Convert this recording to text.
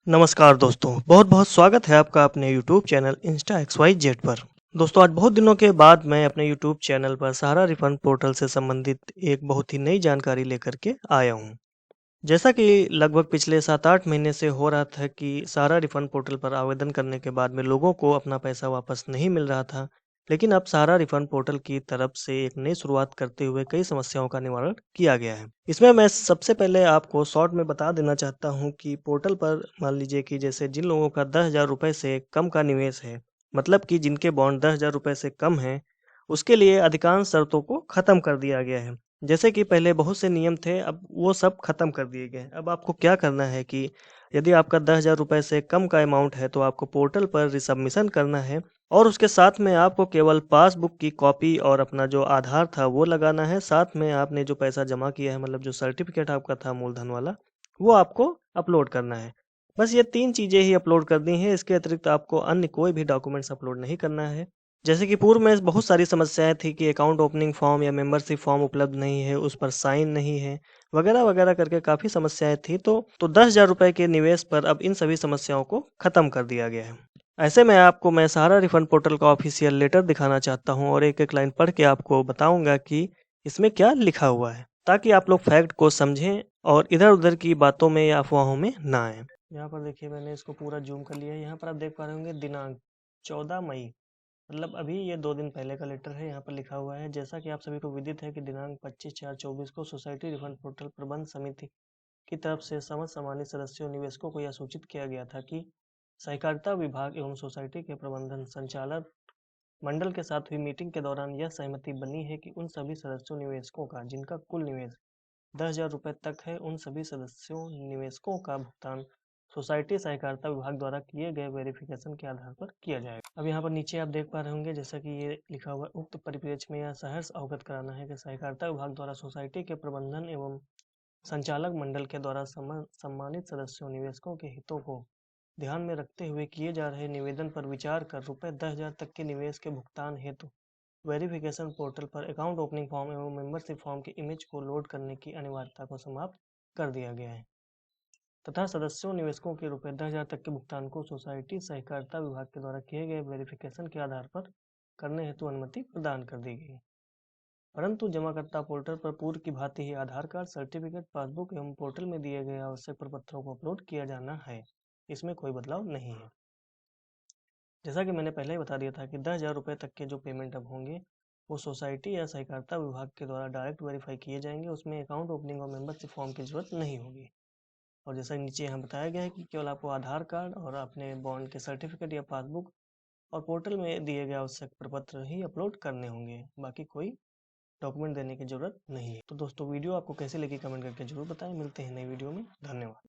नमस्कार दोस्तों, बहुत-बहुत स्वागत है आपका अपने यूट्यूब चैनल इंस्टा XYZ पर। दोस्तों आज बहुत दिनों के बाद मैं अपने यूट्यूब चैनल पर सहारा रिफंड पोर्टल से संबंधित एक बहुत ही नई जानकारी लेकर के आया हूँ। जैसा कि लगभग पिछले 7-8 महीने से हो रहा था कि सहारा रिफंड पोर्टल पर आवेदन करने के बाद में लोगों को अपना पैसा वापस नहीं मिल रहा था। लेकिन अब सहारा रिफंड पोर्टल की तरफ से एक नई शुरुआत करते हुए कई समस्याओं का निवारण किया गया है। इसमें मैं सबसे पहले आपको शॉर्ट में बता देना चाहता हूँ कि पोर्टल पर मान लीजिए कि जैसे जिन लोगों का 10,000 रुपए से कम का निवेश है, मतलब कि जिनके बॉन्ड 10,000 रुपए से कम हैं, उसके लिए अधिकांश शर्तों को खत्म कर दिया गया है। जैसे कि पहले बहुत से नियम थे, अब वो सब खत्म कर दिए गए हैं। अब आपको क्या करना है कि यदि आपका 10,000 रुपए से कम का अमाउंट है, तो आपको पोर्टल पर रिसबमिशन करना है और उसके साथ में आपको केवल पासबुक की कॉपी और अपना जो आधार था वो लगाना है। साथ में आपने जो पैसा जमा किया है, मतलब जो सर्टिफिकेट आपका था मूलधन वाला, वो आपको अपलोड करना है। बस ये 3 चीज़ें ही अपलोड करनी है, इसके अतिरिक्त आपको अन्य कोई भी डॉक्यूमेंट्स अपलोड नहीं करना है। जैसे कि पूर्व में बहुत सारी समस्याएँ थी कि अकाउंट ओपनिंग फॉर्म या मेंबरशिप फॉर्म उपलब्ध नहीं है, उस पर साइन नहीं है, वगैरह-वगैरह करके काफ़ी समस्याएँ थी। तो 10,000 रुपए के निवेश पर अब इन सभी समस्याओं को खत्म कर दिया गया है। ऐसे में आपको मैं सहारा रिफंड पोर्टल का ऑफ़िशियल लेटर दिखाना चाहता हूँ और एक-एक लाइन पढ़ के आपको बताऊँगा कि इसमें क्या लिखा हुआ है, ताकि आप लोग फैक्ट को समझें और इधर-उधर की बातों में या अफ़वाहों में ना आएँ। यहाँ पर देखिए मैंने इसको पूरा ज़ूम कर लिया है। यहाँ पर आप देख पा रहे होंगे दिनांक 14 मई, मतलब अभी ये 2 दिन पहले का लेटर है। यहाँ पर लिखा हुआ है, जैसा कि आप सभी को विदित है कि दिनांक 25/4/24 को सोसाइटी रिफंड पोर्टल प्रबंध समिति की तरफ से समस्त सम्मानित सदस्यों निवेशकों को यह सूचित किया गया था कि सहकारिता विभाग एवं सोसाइटी के प्रबंधन संचालक मंडल के साथ हुई मीटिंग के दौरान यह सहमति बनी है कि उन सभी सदस्यों निवेशकों का जिनका कुल निवेश 10,000 रुपए तक है, उन सभी सदस्यों निवेशकों का भुगतान सोसाइटी सहकारिता विभाग द्वारा किए गए वेरिफिकेशन के आधार पर किया जाएगा। अब यहाँ पर नीचे आप देख पा रहे होंगे, जैसा कि ये लिखा हुआ है, उक्त परिप्रेक्ष्य में यह सहर्ष अवगत कराना है कि सहकारिता विभाग द्वारा सोसाइटी के प्रबंधन एवं संचालक मंडल के द्वारा सम्मानित सदस्यों निवेशकों के हितों को ध्यान में रखते हुए किए जा रहे निवेदन पर विचार कर रुपए 10,000 तक के निवेश के भुगतान हेतु वेरिफिकेशन पोर्टल पर अकाउंट ओपनिंग फॉर्म एवं मेंबरशिप फॉर्म के इमेज को लोड करने की अनिवार्यता को समाप्त कर दिया गया है तथा सदस्यों निवेशकों के रुपए 10,000 तक के भुगतान को सोसाइटी सहकारिता विभाग के द्वारा किए गए वेरिफिकेशन के आधार पर करने हेतु अनुमति प्रदान कर दी गई। परंतु जमाकर्ता पोर्टल पर पूर्व की भांति ही आधार कार्ड, सर्टिफिकेट, पासबुक एवं पोर्टल में दिए गए आवश्यक प्रपत्रों को अपलोड किया जाना है। इसमें कोई बदलाव नहीं है। जैसा कि मैंने पहले ही बता दिया था कि 10,000 रुपये तक के जो पेमेंट अब होंगे, वो सोसाइटी या सहकारिता विभाग के द्वारा डायरेक्ट वेरीफाई किए जाएंगे। उसमें अकाउंट ओपनिंग और मेंबरशिप फॉर्म की जरूरत नहीं होगी। और जैसा नीचे यहाँ बताया गया है कि केवल आपको आधार कार्ड और अपने बॉन्ड के सर्टिफिकेट या पासबुक और पोर्टल में दिए गए आवश्यक प्रपत्र ही अपलोड करने होंगे। बाकी कोई डॉक्यूमेंट देने की जरूरत नहीं है। तो दोस्तों वीडियो आपको कैसे लगी कमेंट करके जरूर बताएं। मिलते हैं नई वीडियो में। धन्यवाद।